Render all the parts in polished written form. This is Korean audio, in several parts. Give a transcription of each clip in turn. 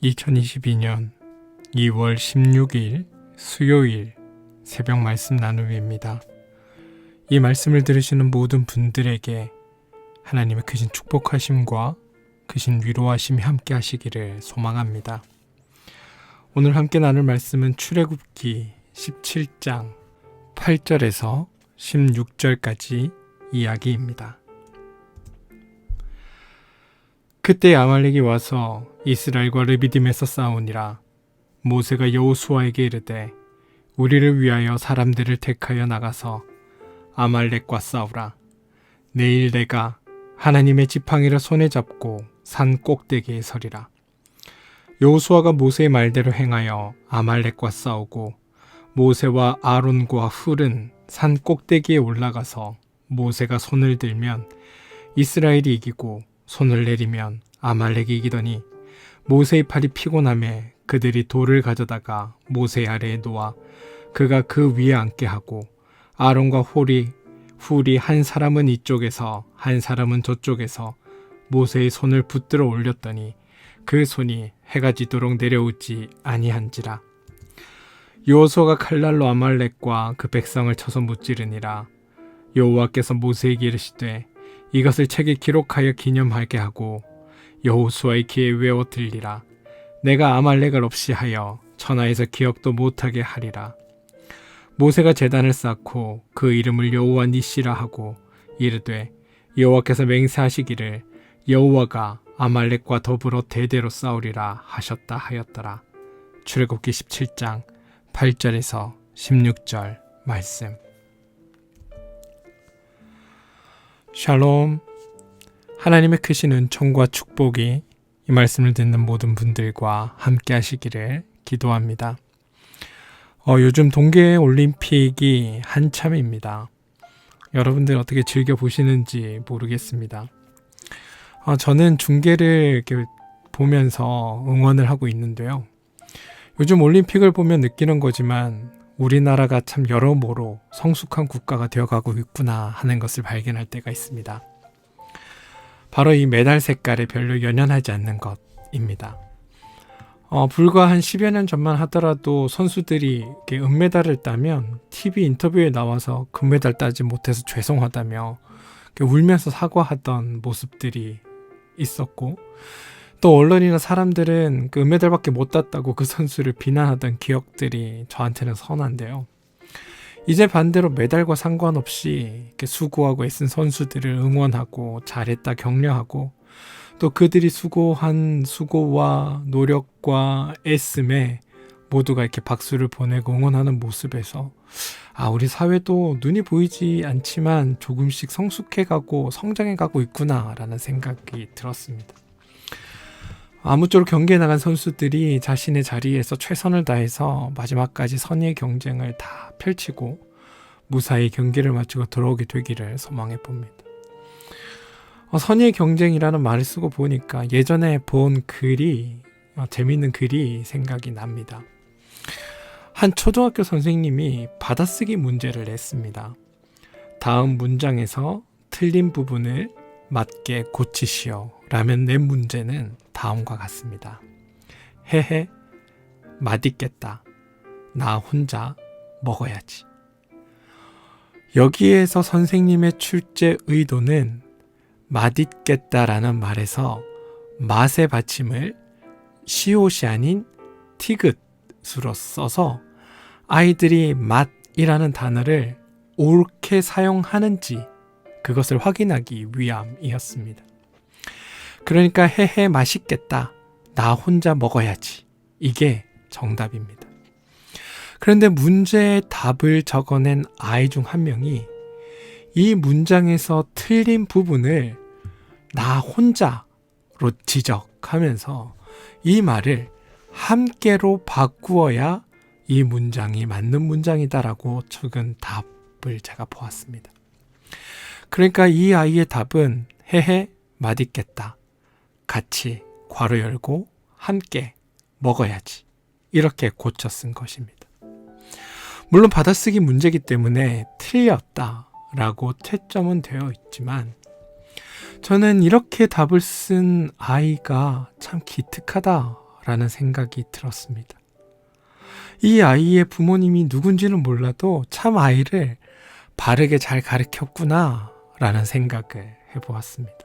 2022년 2월 16일 수요일 새벽 말씀 나눔입니다. 이 말씀을 들으시는 모든 분들에게 하나님의 크신 축복하심과 크신 위로하심이 함께 하시기를 소망합니다. 오늘 함께 나눌 말씀은 출애굽기 17장 8절에서 16절까지 이야기입니다. 그때 아말렉이 와서 이스라엘과 르비딤에서 싸우니라. 모세가 여호수아에게 이르되 우리를 위하여 사람들을 택하여 나가서 아말렉과 싸우라. 내일 내가 하나님의 지팡이를 손에 잡고 산 꼭대기에 서리라. 여호수아가 모세의 말대로 행하여 아말렉과 싸우고 모세와 아론과 훌은 산 꼭대기에 올라가서 모세가 손을 들면 이스라엘이 이기고 손을 내리면 아말렉이 이기더니 모세의 팔이 피곤함에 그들이 돌을 가져다가 모세 아래에 놓아 그가 그 위에 앉게 하고 아론과 훌이 한 사람은 이쪽에서 한 사람은 저쪽에서 모세의 손을 붙들어 올렸더니 그 손이 해가 지도록 내려오지 아니한지라. 여호수아가 칼날로 아말렉과 그 백성을 쳐서 무찌르니라. 여호와께서 모세에게 이르시되 이것을 책에 기록하여 기념하게 하고 여호수아의 귀에 외워 들리라. 내가 아말렉을 없이 하여 천하에서 기억도 못하게 하리라. 모세가 제단을 쌓고 그 이름을 여호와 니시라 하고 이르되 여호와께서 맹세하시기를 여호와가 아말렉과 더불어 대대로 싸우리라 하셨다 하였더라. 출애굽기 17장 8절에서 16절 말씀. 샬롬. 하나님의 크신 은총과 축복이 이 말씀을 듣는 모든 분들과 함께 하시기를 기도합니다. 요즘 동계올림픽이 한참입니다. 여러분들 어떻게 즐겨보시는지 모르겠습니다. 저는 중계를 이렇게 보면서 응원을 하고 있는데요. 요즘 올림픽을 보면 느끼는 거지만 우리나라가 참 여러모로 성숙한 국가가 되어가고 있구나 하는 것을 발견할 때가 있습니다. 바로 이 메달 색깔에 별로 연연하지 않는 것입니다. 불과 한 10여 년 전만 하더라도 선수들이 이렇게 은메달을 따면 TV 인터뷰에 나와서 금메달 따지 못해서 죄송하다며 울면서 사과하던 모습들이 있었고, 또 언론이나 사람들은 그 은메달밖에 못 땄다고 그 선수를 비난하던 기억들이 저한테는 선한데요. 이제 반대로 메달과 상관없이 이렇게 수고하고 애쓴 선수들을 응원하고 잘했다 격려하고 또 그들이 수고한 수고와 노력과 애씀에 모두가 이렇게 박수를 보내고 응원하는 모습에서 우리 사회도 눈이 보이지 않지만 조금씩 성숙해가고 성장해가고 있구나라는 생각이 들었습니다. 아무쪼록 경기에 나간 선수들이 자신의 자리에서 최선을 다해서 마지막까지 선의의 경쟁을 다 펼치고 무사히 경기를 마치고 들어오게 되기를 소망해 봅니다. 선의의 경쟁이라는 말을 쓰고 보니까 예전에 본 글이 재미있는 글이 생각이 납니다. 한 초등학교 선생님이 받아쓰기 문제를 냈습니다. 다음 문장에서 틀린 부분을 맞게 고치시오 라면 낸 문제는 다음과 같습니다. 헤헤, 맛있겠다. 나 혼자 먹어야지. 여기에서 선생님의 출제 의도는 맛있겠다라는 말에서 맛의 받침을 시옷이 아닌 티귿으로 써서 아이들이 맛이라는 단어를 옳게 사용하는지 그것을 확인하기 위함이었습니다. 그러니까 헤헤 맛있겠다. 나 혼자 먹어야지. 이게 정답입니다. 그런데 문제의 답을 적어낸 아이 중 한 명이 이 문장에서 틀린 부분을 나 혼자로 지적하면서 이 말을 함께로 바꾸어야 이 문장이 맞는 문장이다라고 적은 답을 제가 보았습니다. 그러니까 이 아이의 답은 헤헤 맛있겠다. 같이 괄호 열고 함께 먹어야지. 이렇게 고쳐 쓴 것입니다. 물론 받아쓰기 문제이기 때문에 틀렸다라고 채점은 되어 있지만 저는 이렇게 답을 쓴 아이가 참 기특하다 라는 생각이 들었습니다. 이 아이의 부모님이 누군지는 몰라도 참 아이를 바르게 잘 가르쳤구나 라는 생각을 해보았습니다.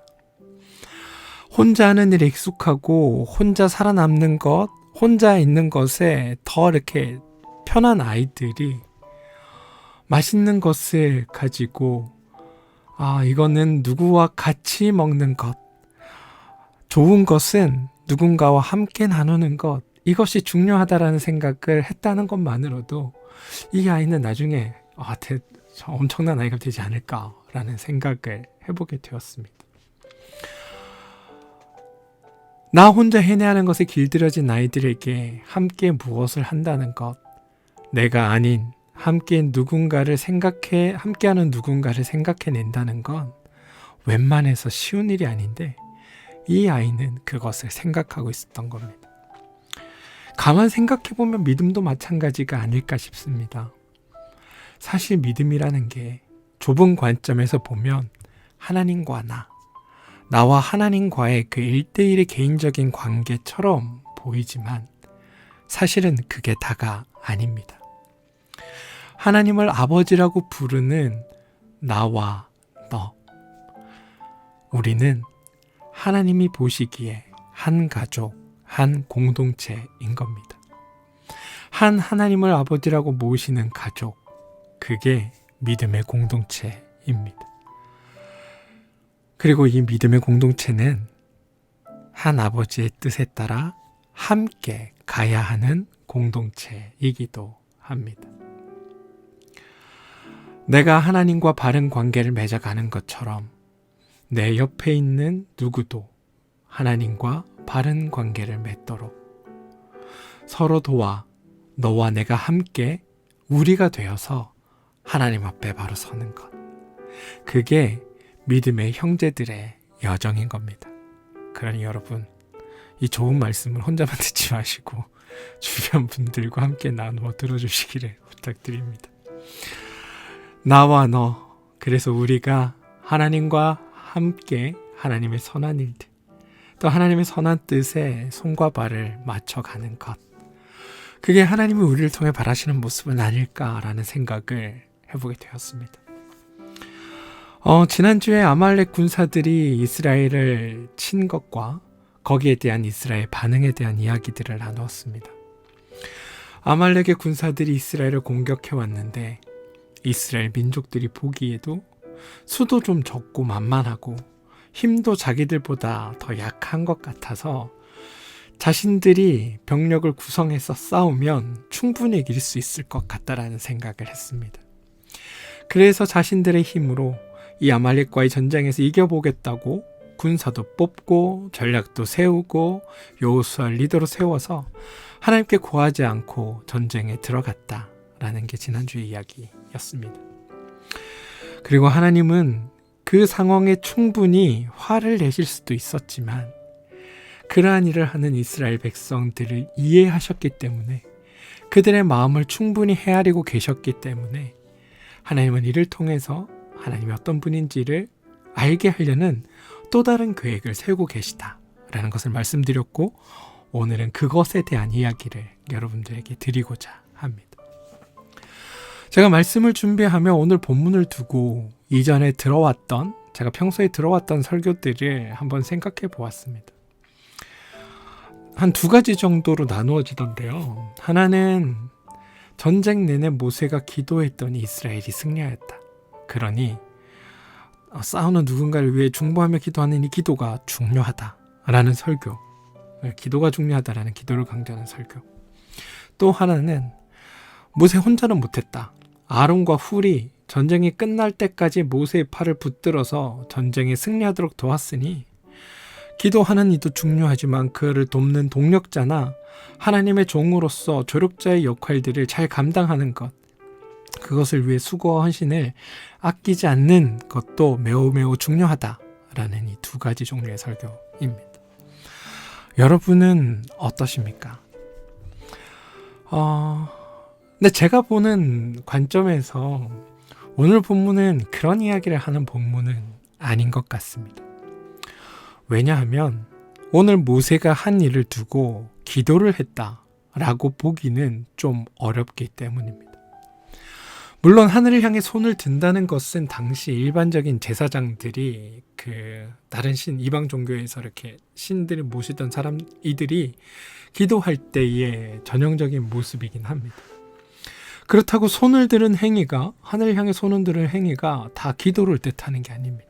혼자 하는 일에 익숙하고 혼자 살아남는 것, 혼자 있는 것에 더 이렇게 편한 아이들이 맛있는 것을 가지고 이거는 누구와 같이 먹는 것, 좋은 것은 누군가와 함께 나누는 것, 이것이 중요하다라는 생각을 했다는 것만으로도 이 아이는 나중에 엄청난 아이가 되지 않을까라는 생각을 해보게 되었습니다. 나 혼자 해내야 하는 것에 길들여진 아이들에게 함께 무엇을 한다는 것, 내가 아닌 함께하는 누군가를 생각해낸다는 건 웬만해서 쉬운 일이 아닌데 이 아이는 그것을 생각하고 있었던 겁니다. 가만 생각해보면 믿음도 마찬가지가 아닐까 싶습니다. 사실 믿음이라는 게 좁은 관점에서 보면 하나님과 나와 하나님과의 그 1대1의 개인적인 관계처럼 보이지만 사실은 그게 다가 아닙니다. 하나님을 아버지라고 부르는 나와 너, 우리는 하나님이 보시기에 한 가족, 한 공동체인 겁니다. 한 하나님을 아버지라고 모시는 가족, 그게 믿음의 공동체입니다. 그리고 이 믿음의 공동체는 한 아버지의 뜻에 따라 함께 가야 하는 공동체이기도 합니다. 내가 하나님과 바른 관계를 맺어가는 것처럼 내 옆에 있는 누구도 하나님과 바른 관계를 맺도록 서로 도와 너와 내가 함께 우리가 되어서 하나님 앞에 바로 서는 것. 그게 믿음의 형제들의 여정인 겁니다. 그러니 여러분, 이 좋은 말씀을 혼자만 듣지 마시고 주변 분들과 함께 나누어 들어주시기를 부탁드립니다. 나와 너, 그래서 우리가 하나님과 함께 하나님의 선한 일들, 또 하나님의 선한 뜻에 손과 발을 맞춰가는 것, 그게 하나님이 우리를 통해 바라시는 모습은 아닐까라는 생각을 해보게 되었습니다. 지난주에 아말렉 군사들이 이스라엘을 친 것과 거기에 대한 이스라엘 반응에 대한 이야기들을 나누었습니다. 아말렉의 군사들이 이스라엘을 공격해 왔는데 이스라엘 민족들이 보기에도 수도 좀 적고 만만하고 힘도 자기들보다 더 약한 것 같아서 자신들이 병력을 구성해서 싸우면 충분히 이길 수 있을 것 같다라는 생각을 했습니다. 그래서 자신들의 힘으로 이 아말렉과의 전쟁에서 이겨보겠다고 군사도 뽑고 전략도 세우고 여호수아를 리더로 세워서 하나님께 구하지 않고 전쟁에 들어갔다라는 게 지난주의 이야기였습니다. 그리고 하나님은 그 상황에 충분히 화를 내실 수도 있었지만 그러한 일을 하는 이스라엘 백성들을 이해하셨기 때문에 그들의 마음을 충분히 헤아리고 계셨기 때문에 하나님은 이를 통해서 하나님이 어떤 분인지를 알게 하려는 또 다른 계획을 세우고 계시다라는 것을 말씀드렸고 오늘은 그것에 대한 이야기를 여러분들에게 드리고자 합니다. 제가 말씀을 준비하며 오늘 본문을 두고 이전에 제가 평소에 들어왔던 설교들을 한번 생각해 보았습니다. 한 두 가지 정도로 나누어지던데요. 하나는 전쟁 내내 모세가 기도했더니 이스라엘이 승리하였다. 그러니 싸우는 누군가를 위해 중보하며 기도하는 이 기도가 중요하다라는 설교, 기도가 중요하다라는 기도를 강조하는 설교. 또 하나는 모세 혼자는 못했다. 아론과 훌이 전쟁이 끝날 때까지 모세의 팔을 붙들어서 전쟁에 승리하도록 도왔으니 기도하는 이도 중요하지만 그를 돕는 동력자나 하나님의 종으로서 조력자의 역할들을 잘 감당하는 것, 그것을 위해 수고와 헌신을 아끼지 않는 것도 매우 매우 중요하다라는 이 두 가지 종류의 설교입니다. 여러분은 어떠십니까? 근데 제가 보는 관점에서 오늘 본문은 그런 이야기를 하는 본문은 아닌 것 같습니다. 왜냐하면 오늘 모세가 한 일을 두고 기도를 했다라고 보기는 좀 어렵기 때문입니다. 물론 하늘을 향해 손을 든다는 것은 당시 일반적인 제사장들이 다른 이방 종교에서 이렇게 신들을 모시던 이들이 기도할 때의 전형적인 모습이긴 합니다. 그렇다고 손을 드는 행위가, 하늘을 향해 손을 드는 행위가 다 기도를 뜻하는 게 아닙니다.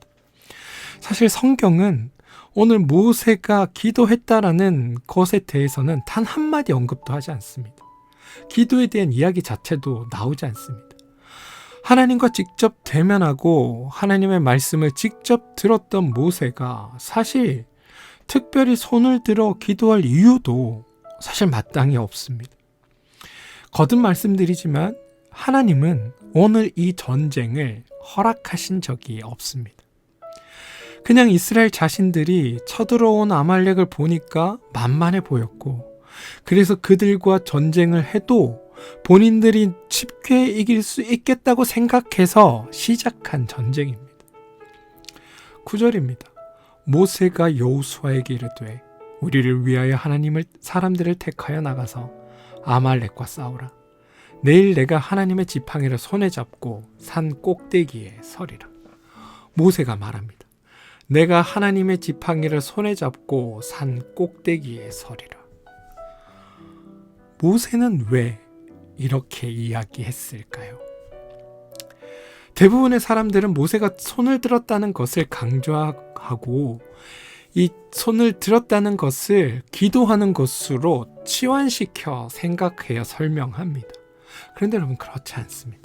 사실 성경은 오늘 모세가 기도했다라는 것에 대해서는 단 한마디 언급도 하지 않습니다. 기도에 대한 이야기 자체도 나오지 않습니다. 하나님과 직접 대면하고 하나님의 말씀을 직접 들었던 모세가 사실 특별히 손을 들어 기도할 이유도 사실 마땅히 없습니다. 거듭 말씀드리지만 하나님은 오늘 이 전쟁을 허락하신 적이 없습니다. 그냥 이스라엘 자신들이 쳐들어온 아말렉을 보니까 만만해 보였고, 그래서 그들과 전쟁을 해도 본인들이 쉽게 이길 수 있겠다고 생각해서 시작한 전쟁입니다. 9절입니다. 모세가 여호수아에게 이르되 우리를 위하여 사람들을 택하여 나가서 아말렉과 싸우라. 내일 내가 하나님의 지팡이를 손에 잡고 산 꼭대기에 서리라. 모세가 말합니다. 내가 하나님의 지팡이를 손에 잡고 산 꼭대기에 서리라. 모세는 왜 이렇게 이야기했을까요? 대부분의 사람들은 모세가 손을 들었다는 것을 강조하고 이 손을 들었다는 것을 기도하는 것으로 치환시켜 생각해요, 설명합니다. 그런데 여러분, 그렇지 않습니다.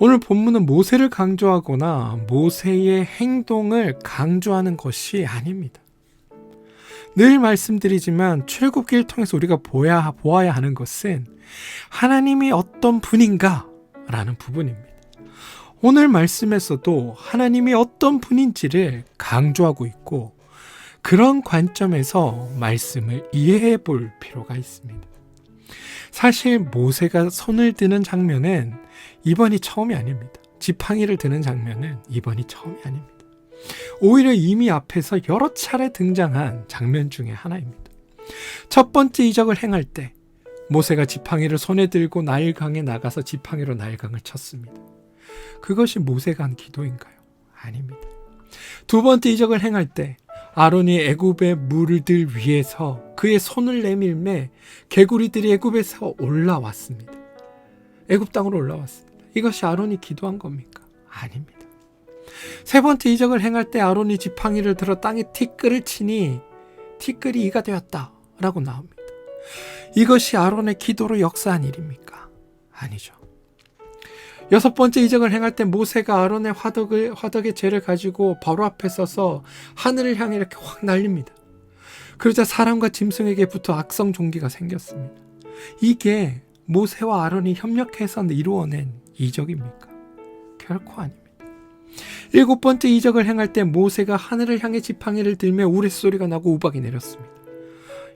오늘 본문은 모세를 강조하거나 모세의 행동을 강조하는 것이 아닙니다. 늘 말씀드리지만 출애굽기를 통해서 우리가 보아야 하는 것은 하나님이 어떤 분인가 라는 부분입니다. 오늘 말씀에서도 하나님이 어떤 분인지를 강조하고 있고, 그런 관점에서 말씀을 이해해 볼 필요가 있습니다. 사실 모세가 손을 드는 장면은 이번이 처음이 아닙니다. 지팡이를 드는 장면은 이번이 처음이 아닙니다. 오히려 이미 앞에서 여러 차례 등장한 장면 중에 하나입니다. 첫 번째 이적을 행할 때 모세가 지팡이를 손에 들고 나일강에 나가서 지팡이로 나일강을 쳤습니다. 그것이 모세가 한 기도인가요? 아닙니다. 두 번째 이적을 행할 때 아론이 애굽의 물들 위에서 그의 손을 내밀매 개구리들이 애굽에서 올라왔습니다. 애굽 땅으로 올라왔습니다. 이것이 아론이 기도한 겁니까? 아닙니다. 세 번째 이적을 행할 때 아론이 지팡이를 들어 땅에 티끌을 치니 티끌이 이가 되었다 라고 나옵니다. 이것이 아론의 기도로 역사한 일입니까? 아니죠. 여섯 번째 이적을 행할 때 모세가 아론의 화덕의 재를 가지고 바로 앞에 서서 하늘을 향해 이렇게 확 날립니다. 그러자 사람과 짐승에게 붙어 악성 종기가 생겼습니다. 이게 모세와 아론이 협력해서 이루어낸 이적입니까? 결코 아닙니다. 일곱 번째 이적을 행할 때 모세가 하늘을 향해 지팡이를 들며 우레소리가 나고 우박이 내렸습니다.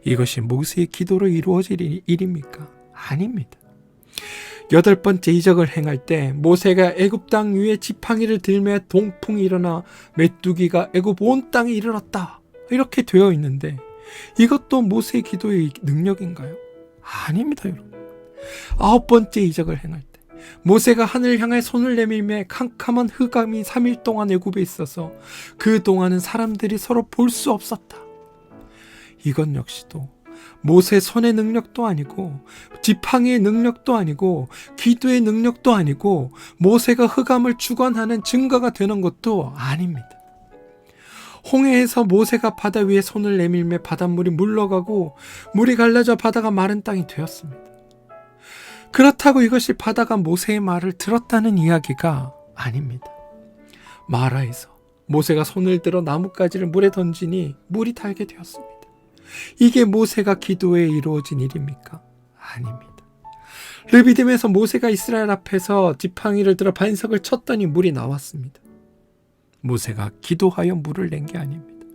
이것이 모세의 기도로 이루어질 일입니까? 아닙니다. 여덟 번째 이적을 행할 때 모세가 애굽 땅 위에 지팡이를 들며 동풍이 일어나 메뚜기가 애굽 온 땅에 이르렀다 이렇게 되어 있는데, 이것도 모세의 기도의 능력인가요? 아닙니다, 여러분. 아홉 번째 이적을 행할 때 모세가 하늘을 향해 손을 내밀며 캄캄한 흑암이 3일 동안 애굽에 있어서 그 동안은 사람들이 서로 볼 수 없었다. 이것 역시도 모세 손의 능력도 아니고 지팡이의 능력도 아니고 기도의 능력도 아니고 모세가 흑암을 주관하는 증거가 되는 것도 아닙니다. 홍해에서 모세가 바다 위에 손을 내밀며 바닷물이 물러가고 물이 갈라져 바다가 마른 땅이 되었습니다. 그렇다고 이것이 바다가 모세의 말을 들었다는 이야기가 아닙니다. 마라에서 모세가 손을 들어 나뭇가지를 물에 던지니 물이 달게 되었습니다. 이게 모세가 기도에 이루어진 일입니까? 아닙니다. 르비딤에서 모세가 이스라엘 앞에서 지팡이를 들어 반석을 쳤더니 물이 나왔습니다. 모세가 기도하여 물을 낸 게 아닙니다.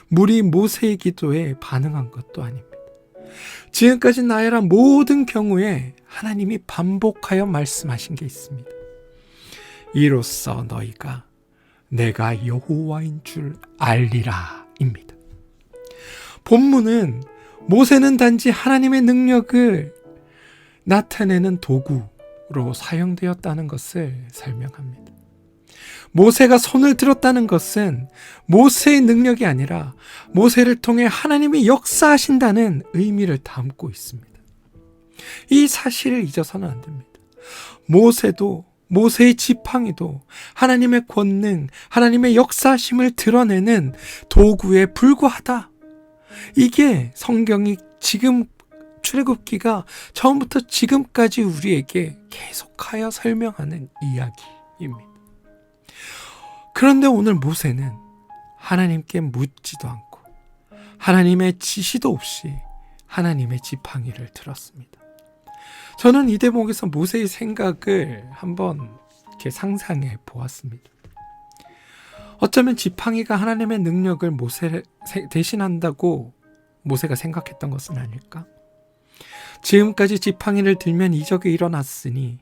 물이 모세의 기도에 반응한 것도 아닙니다. 지금까지 나열한 모든 경우에 하나님이 반복하여 말씀하신 게 있습니다. 이로써 너희가 내가 여호와인 줄 알리라 입니다. 본문은 모세는 단지 하나님의 능력을 나타내는 도구로 사용되었다는 것을 설명합니다. 모세가 손을 들었다는 것은 모세의 능력이 아니라 모세를 통해 하나님이 역사하신다는 의미를 담고 있습니다. 이 사실을 잊어서는 안 됩니다. 모세도, 모세의 지팡이도 하나님의 권능, 하나님의 역사심을 드러내는 도구에 불과하다. 이게 성경이 지금 출애굽기가 처음부터 지금까지 우리에게 계속하여 설명하는 이야기입니다. 그런데 오늘 모세는 하나님께 묻지도 않고 하나님의 지시도 없이 하나님의 지팡이를 들었습니다. 저는 이 대목에서 모세의 생각을 한번 이렇게 상상해 보았습니다. 어쩌면 지팡이가 하나님의 능력을 모세를 대신한다고 모세가 생각했던 것은 아닐까? 지금까지 지팡이를 들면 이적이 일어났으니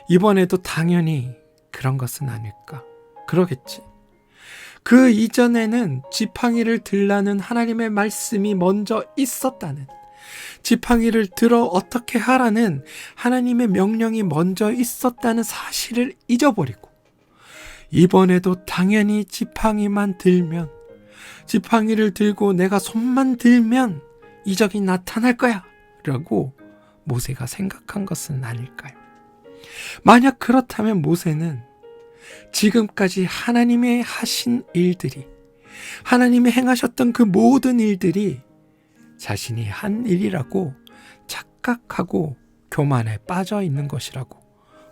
이번에도 당연히 그런 것은 아닐까? 그러겠지. 그 이전에는 지팡이를 들라는 하나님의 말씀이 먼저 있었다는, 지팡이를 들어 어떻게 하라는 하나님의 명령이 먼저 있었다는 사실을 잊어버리고 이번에도 당연히 지팡이만 들면, 지팡이를 들고 내가 손만 들면 이적이 나타날 거야 라고 모세가 생각한 것은 아닐까요? 만약 그렇다면 모세는 지금까지 하나님의 하신 일들이, 하나님이 행하셨던 그 모든 일들이 자신이 한 일이라고 착각하고 교만에 빠져 있는 것이라고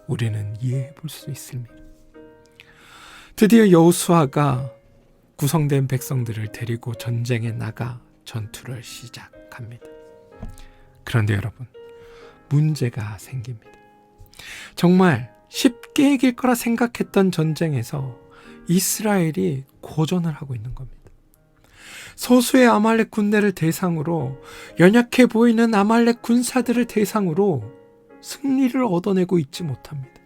우리는 이해해 볼 수 있습니다. 드디어 여호수아가 구성된 백성들을 데리고 전쟁에 나가 전투를 시작합니다. 그런데 여러분, 문제가 생깁니다. 정말 쉽게 이길 거라 생각했던 전쟁에서 이스라엘이 고전을 하고 있는 겁니다. 소수의 아말렉 군대를 대상으로, 연약해 보이는 아말렉 군사들을 대상으로 승리를 얻어내고 있지 못합니다.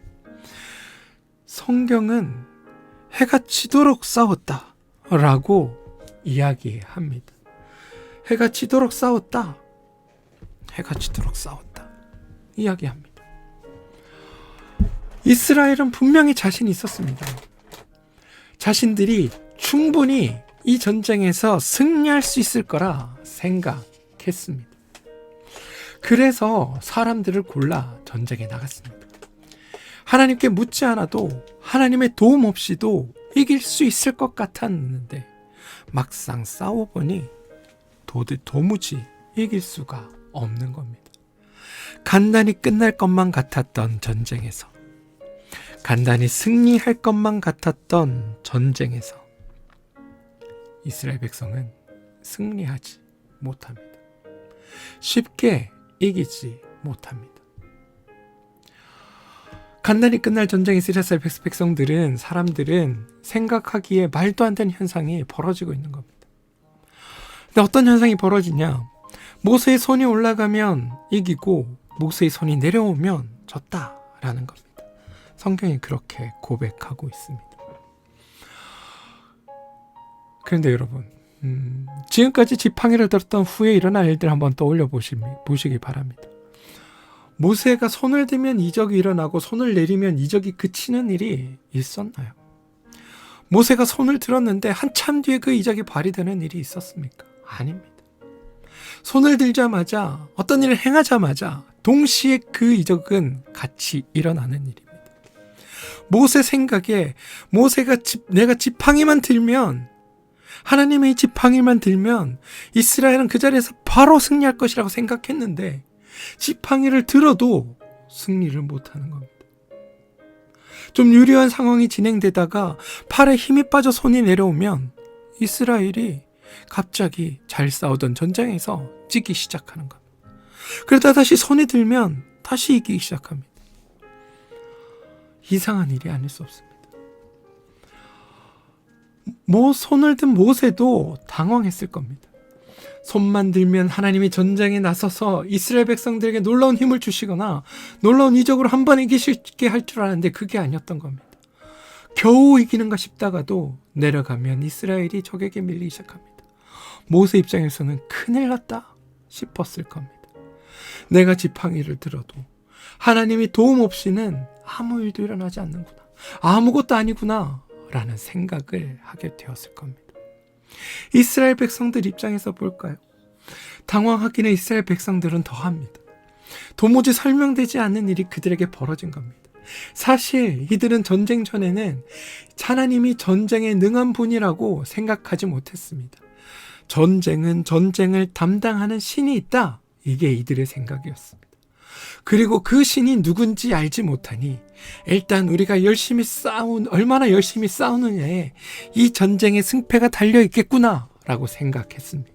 성경은 해가 지도록 싸웠다 라고 이야기합니다. 해가 지도록 싸웠다. 해가 지도록 싸웠다. 이야기합니다. 이스라엘은 분명히 자신이 있었습니다. 자신들이 충분히 이 전쟁에서 승리할 수 있을 거라 생각했습니다. 그래서 사람들을 골라 전쟁에 나갔습니다. 하나님께 묻지 않아도, 하나님의 도움 없이도 이길 수 있을 것 같았는데 막상 싸워보니 도무지 이길 수가 없는 겁니다. 간단히 끝날 것만 같았던 전쟁에서, 간단히 승리할 것만 같았던 전쟁에서 이스라엘 백성은 승리하지 못합니다. 쉽게 이기지 못합니다. 간단히 끝날 전쟁에서 이스라엘 백성들은, 사람들은 생각하기에 말도 안 되는 현상이 벌어지고 있는 겁니다. 근데 어떤 현상이 벌어지냐? 모세의 손이 올라가면 이기고 모세의 손이 내려오면 졌다라는 겁니다. 성경이 그렇게 고백하고 있습니다. 그런데 여러분, 지금까지 지팡이를 들었던 후에 일어난 일들 한번 떠올려 보시기 바랍니다. 모세가 손을 들면 이적이 일어나고 손을 내리면 이적이 그치는 일이 있었나요? 모세가 손을 들었는데 한참 뒤에 그 이적이 발휘되는 일이 있었습니까? 아닙니다. 손을 들자마자, 어떤 일을 행하자마자 동시에 그 이적은 같이 일어나는 일입니다. 모세 생각에 내가 지팡이만 들면, 하나님의 지팡이만 들면 이스라엘은 그 자리에서 바로 승리할 것이라고 생각했는데 지팡이를 들어도 승리를 못하는 겁니다. 좀 유리한 상황이 진행되다가 팔에 힘이 빠져 손이 내려오면 이스라엘이 갑자기 잘 싸우던 전쟁에서 지기 시작하는 겁니다. 그러다 다시 손이 들면 다시 이기기 시작합니다. 이상한 일이 아닐 수 없습니다. 손을 든 모세도 당황했을 겁니다. 손만 들면 하나님이 전쟁에 나서서 이스라엘 백성들에게 놀라운 힘을 주시거나 놀라운 이적으로 한 번 이기시게 할 줄 알았는데 그게 아니었던 겁니다. 겨우 이기는가 싶다가도 내려가면 이스라엘이 적에게 밀리기 시작합니다. 모세 입장에서는 큰일 났다 싶었을 겁니다. 내가 지팡이를 들어도 하나님이 도움 없이는 아무 일도 일어나지 않는구나. 아무것도 아니구나 라는 생각을 하게 되었을 겁니다. 이스라엘 백성들 입장에서 볼까요? 당황하기는 이스라엘 백성들은 더합니다. 도무지 설명되지 않는 일이 그들에게 벌어진 겁니다. 사실 이들은 전쟁 전에는 하나님이 전쟁에 능한 분이라고 생각하지 못했습니다. 전쟁은 전쟁을 담당하는 신이 있다. 이게 이들의 생각이었습니다. 그리고 그 신이 누군지 알지 못하니 일단 우리가 얼마나 열심히 싸우느냐에 이 전쟁의 승패가 달려있겠구나 라고 생각했습니다.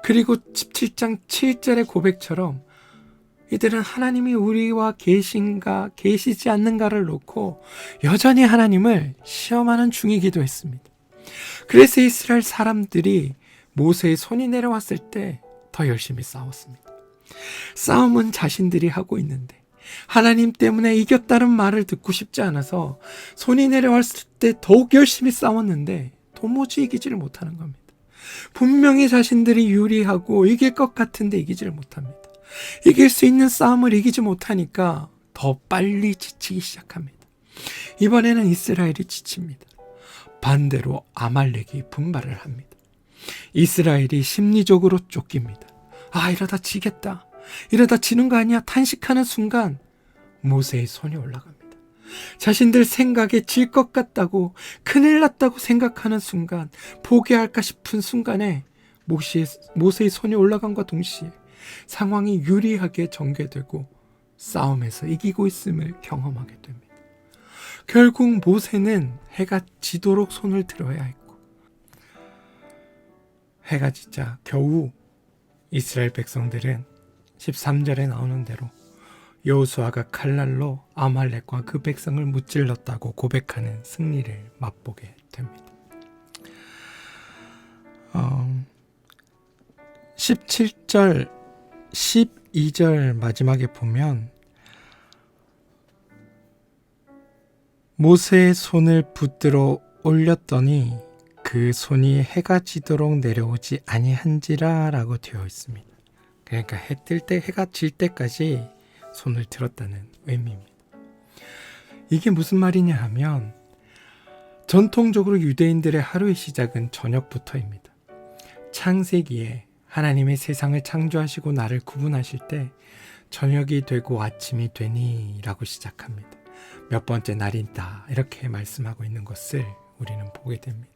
그리고 17장 7절의 고백처럼 이들은 하나님이 우리와 계신가 계시지 않는가를 놓고 여전히 하나님을 시험하는 중이기도 했습니다. 그래서 이스라엘 사람들이 모세의 손이 내려왔을 때 더 열심히 싸웠습니다. 싸움은 자신들이 하고 있는데 하나님 때문에 이겼다는 말을 듣고 싶지 않아서 손이 내려왔을 때 더욱 열심히 싸웠는데 도무지 이기지를 못하는 겁니다. 분명히 자신들이 유리하고 이길 것 같은데 이기지를 못합니다. 이길 수 있는 싸움을 이기지 못하니까 더 빨리 지치기 시작합니다. 이번에는 이스라엘이 지칩니다. 반대로 아말렉이 분발을 합니다. 이스라엘이 심리적으로 쫓깁니다. 이러다 지겠다. 이러다 지는 거 아니야? 탄식하는 순간 모세의 손이 올라갑니다. 자신들 생각에 질 것 같다고, 큰일 났다고 생각하는 순간, 포기할까 싶은 순간에 모세의 손이 올라간과 동시에 상황이 유리하게 전개되고 싸움에서 이기고 있음을 경험하게 됩니다. 결국 모세는 해가 지도록 손을 들어야 했고, 해가 지자 겨우 이스라엘 백성들은 13절에 나오는 대로 여호수아가 칼날로 아말렉과 그 백성을 무찔렀다고 고백하는 승리를 맛보게 됩니다. 17절, 12절 마지막에 보면 모세의 손을 붙들어 올렸더니 그 손이 해가 지도록 내려오지 아니한지라 라고 되어 있습니다. 그러니까 해가 질 때까지 손을 들었다는 의미입니다. 이게 무슨 말이냐 하면 전통적으로 유대인들의 하루의 시작은 저녁부터입니다. 창세기에 하나님의 세상을 창조하시고 나를 구분하실 때 저녁이 되고 아침이 되니 라고 시작합니다. 몇 번째 날이다 이렇게 말씀하고 있는 것을 우리는 보게 됩니다.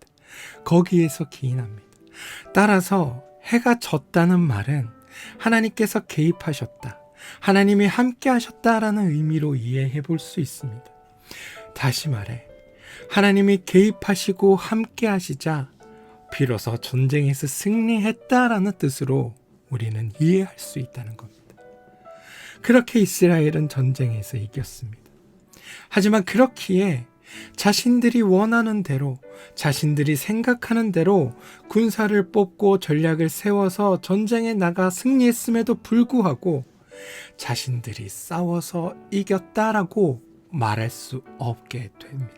거기에서 기인합니다. 따라서 해가 졌다는 말은 하나님께서 개입하셨다, 하나님이 함께 하셨다라는 의미로 이해해 볼 수 있습니다. 다시 말해 하나님이 개입하시고 함께 하시자 비로소 전쟁에서 승리했다라는 뜻으로 우리는 이해할 수 있다는 겁니다. 그렇게 이스라엘은 전쟁에서 이겼습니다. 하지만 그렇기에 자신들이 원하는 대로, 자신들이 생각하는 대로 군사를 뽑고 전략을 세워서 전쟁에 나가 승리했음에도 불구하고 자신들이 싸워서 이겼다라고 말할 수 없게 됩니다.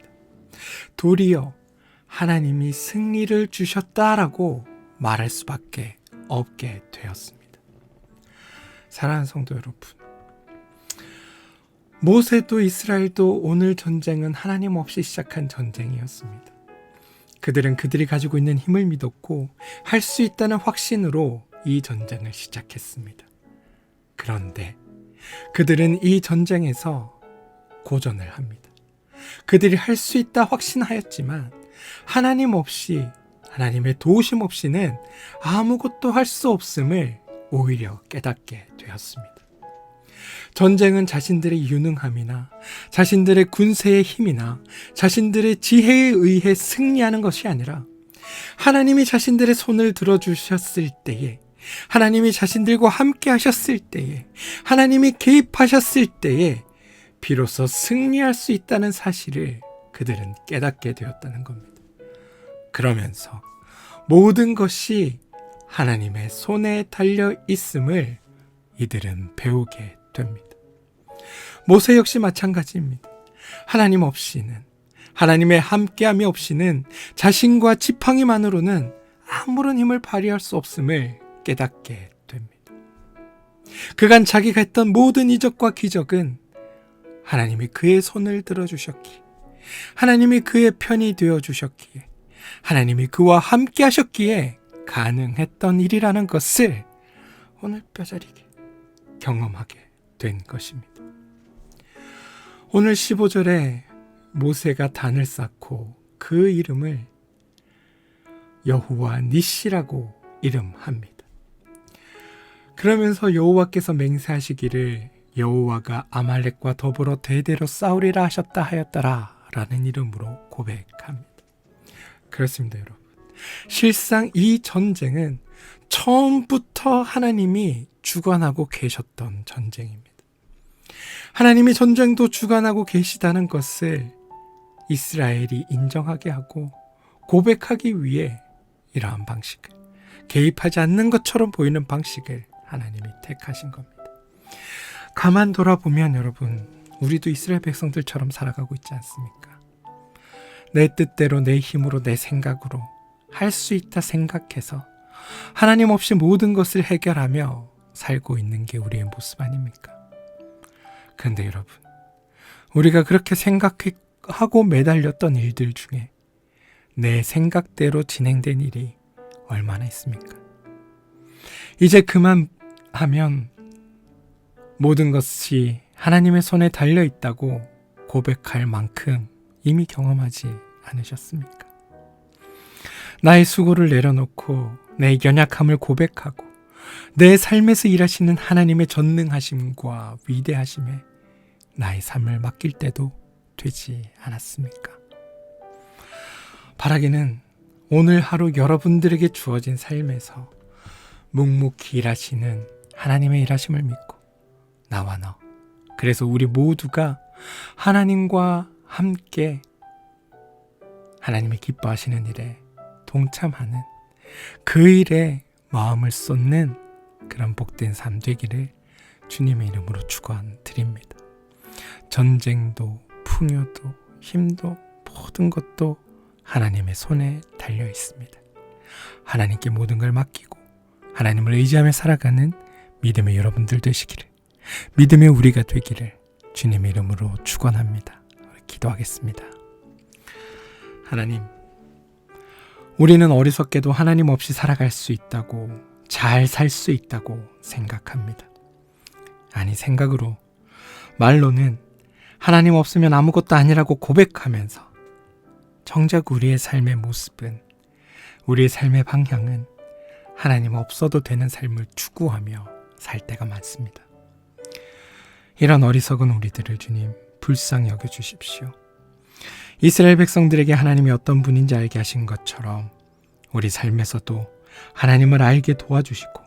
도리어 하나님이 승리를 주셨다라고 말할 수밖에 없게 되었습니다. 사랑하는 성도 여러분, 모세도 이스라엘도 오늘 전쟁은 하나님 없이 시작한 전쟁이었습니다. 그들은 그들이 가지고 있는 힘을 믿었고 할 수 있다는 확신으로 이 전쟁을 시작했습니다. 그런데 그들은 이 전쟁에서 고전을 합니다. 그들이 할 수 있다 확신하였지만 하나님 없이, 하나님의 도우심 없이는 아무것도 할 수 없음을 오히려 깨닫게 되었습니다. 전쟁은 자신들의 유능함이나 자신들의 군세의 힘이나 자신들의 지혜에 의해 승리하는 것이 아니라 하나님이 자신들의 손을 들어주셨을 때에, 하나님이 자신들과 함께 하셨을 때에, 하나님이 개입하셨을 때에 비로소 승리할 수 있다는 사실을 그들은 깨닫게 되었다는 겁니다. 그러면서 모든 것이 하나님의 손에 달려 있음을 이들은 배우게 됩니다. 모세 역시 마찬가지입니다. 하나님 없이는, 하나님의 함께함이 없이는 자신과 지팡이만으로는 아무런 힘을 발휘할 수 없음을 깨닫게 됩니다. 그간 자기가 했던 모든 이적과 기적은 하나님이 그의 손을 들어주셨기에, 하나님이 그의 편이 되어주셨기에, 하나님이 그와 함께 하셨기에 가능했던 일이라는 것을 오늘 뼈저리게 경험하게 된 것입니다. 오늘 15절에 모세가 단을 쌓고 그 이름을 여호와 니시라고 이름합니다. 그러면서 여호와께서 맹세하시기를 여호와가 아말렉과 더불어 대대로 싸우리라 하셨다 하였더라 라는 이름으로 고백합니다. 그렇습니다, 여러분. 실상 이 전쟁은 처음부터 하나님이 주관하고 계셨던 전쟁입니다. 하나님이 전쟁도 주관하고 계시다는 것을 이스라엘이 인정하게 하고 고백하기 위해 이러한 방식을, 개입하지 않는 것처럼 보이는 방식을 하나님이 택하신 겁니다. 가만 돌아보면 여러분, 우리도 이스라엘 백성들처럼 살아가고 있지 않습니까? 내 뜻대로, 내 힘으로, 내 생각으로 할 수 있다 생각해서 하나님 없이 모든 것을 해결하며 살고 있는 게 우리의 모습 아닙니까? 그런데 여러분, 우리가 그렇게 생각하고 매달렸던 일들 중에 내 생각대로 진행된 일이 얼마나 있습니까? 이제 그만하면 모든 것이 하나님의 손에 달려있다고 고백할 만큼 이미 경험하지 않으셨습니까? 나의 수고를 내려놓고 내 연약함을 고백하고 내 삶에서 일하시는 하나님의 전능하심과 위대하심에 나의 삶을 맡길 때도 되지 않았습니까? 바라기는 오늘 하루 여러분들에게 주어진 삶에서 묵묵히 일하시는 하나님의 일하심을 믿고 나와 너, 그래서 우리 모두가 하나님과 함께 하나님이 기뻐하시는 일에 동참하는 그 일에 마음을 쏟는 그런 복된 삶 되기를 주님의 이름으로 축원드립니다. 전쟁도 풍요도 힘도 모든 것도 하나님의 손에 달려 있습니다. 하나님께 모든 걸 맡기고 하나님을 의지하며 살아가는 믿음의 여러분들 되시기를, 믿음의 우리가 되기를 주님의 이름으로 축원합니다. 기도하겠습니다. 하나님, 우리는 어리석게도 하나님 없이 살아갈 수 있다고, 잘 살 수 있다고 생각합니다. 아니, 생각으로, 말로는 하나님 없으면 아무것도 아니라고 고백하면서 정작 우리의 삶의 모습은, 우리의 삶의 방향은 하나님 없어도 되는 삶을 추구하며 살 때가 많습니다. 이런 어리석은 우리들을 주님 불쌍히 여겨주십시오. 이스라엘 백성들에게 하나님이 어떤 분인지 알게 하신 것처럼 우리 삶에서도 하나님을 알게 도와주시고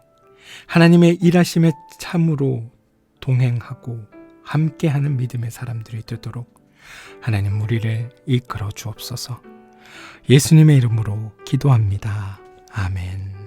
하나님의 일하심에 참으로 동행하고 함께하는 믿음의 사람들이 되도록 하나님 우리를 이끌어 주옵소서. 예수님의 이름으로 기도합니다. 아멘.